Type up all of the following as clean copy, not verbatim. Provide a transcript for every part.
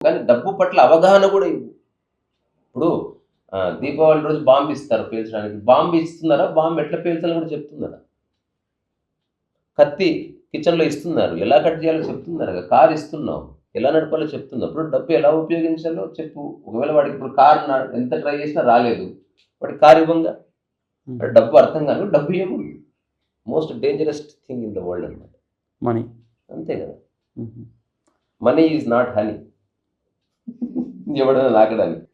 కానీ డబ్బు పట్ల అవగాహన కూడా ఇవ్వు. ఇప్పుడు దీపావళి రోజు బాంబ్ ఇస్తారు పేల్చడానికి. బాంబ్ ఇస్తున్నారా? బాంబ్ ఎట్లా పేల్చాలో కూడా చెప్తున్నారా? కత్తి కిచెన్‌లో ఇస్తున్నారు. ఎలా కట్ చేయాలో చెప్తున్నారుగా. కార్ ఇస్తున్నావు. ఎలా నడపాలో చెప్తున్నావు. అప్పుడు డబ్బు ఎలా ఉపయోగించాలో చెప్పు. ఒకవేళ వాడికి ఇప్పుడు కార్ ఎంత ట్రై చేసినా రాలేదు. వాడికి కార్ ఇవ్వంగా. డబ్బు అర్థం కాదు. డబ్బు ఇవ్వము. Most dangerous thing in the world అన్నమాట. మనీ. అంతే కదా. Money is not honey. ఎవడైనా నాకడానికి.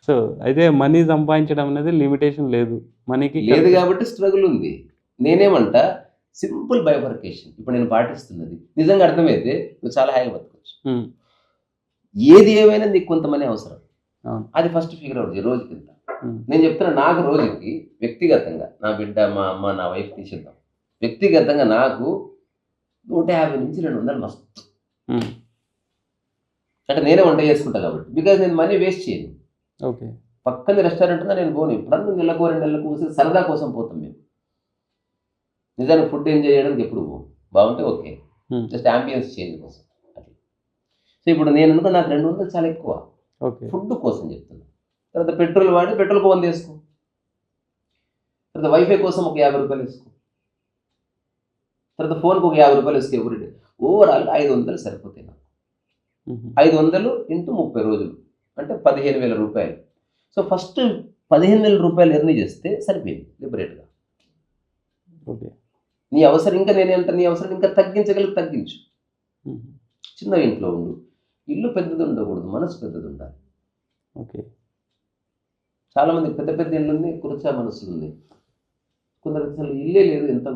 సో అయితే మనీ సంపాదించడం అనేది లిమిటేషన్ లేదు. మనీకి లేదు కాబట్టి స్ట్రగుల్ ఉంది. నేనేమంటా సింపుల్ బైఫర్కేషన్ ఇప్పుడు నేను పాటిస్తున్నది. నిజంగా అర్థమైతే నువ్వు చాలా హాయిగా బతకొచ్చు. ఏది ఏమైనా నీకు కొంత మనీ అవసరం. అది ఫస్ట్ ఫిగర్ అవుట్ చేయి రోజుకింత. నేను చెప్తున్నా నాకు రోజుకి వ్యక్తిగతంగా నా బిడ్డ, మా అమ్మ, నా వైఫ్ తీసేద్దాం. వ్యక్తిగతంగా నాకు 150 నుంచి 200 మస్తు. అంటే నేనే వంట చేసుకుంటా కాబట్టి. బికాజ్ నేను మనీ వేస్ట్ చేయను. ఓకే. పక్కన రెస్టారెంట్ ఉందా నేను పోను. ఎప్పుడన్నా నెలకు 2 నెలలకు సరదా కోసం పోతాం మేము. నిజానికి ఫుడ్ ఎంజాయ్ చేయడానికి ఎప్పుడు పోము. బాగుంటే ఓకే. జస్ట్ యాంబియన్స్ చేంజ్ కోసం అట్లా. సో ఇప్పుడు నేను అనుకో నాకు 200 చాలా ఎక్కువ. ఓకే. ఫుడ్ కోసం చెప్తున్నా. తర్వాత పెట్రోల్ వాడి పెట్రోల్కి 100 వేసుకో. తర్వాత వైఫై కోసం ఒక 50 రూపాయలు వేసుకో. తర్వాత ఫోన్కి ఒక 50 రూపాయలు వేసుకో ఎవ్రీడే. ఓవరాల్ 500 సరిపోతాయి నాకు. 500 ఇంటూ 30 రోజులు అంటే 15,000 రూపాయలు. సో ఫస్ట్ 15,000 రూపాయలు ఎర్న్ చేస్తే సరిపోయింది లిబరేట్గా. ఓకే. నీ అవసరం ఇంకా నీ అవసరం ఇంకా తగ్గించు. చిన్న ఇంట్లో ఉండు. ఇల్లు పెద్దది ఉండకూడదు, మనసు పెద్దది ఉండాలి. ఓకే. చాలామంది పెద్ద పెద్ద ఇల్లు ఉంది, కుర్చా మనసులు ఉంది. కొందరికి అసలు ఇల్లే లేదు. ఎంత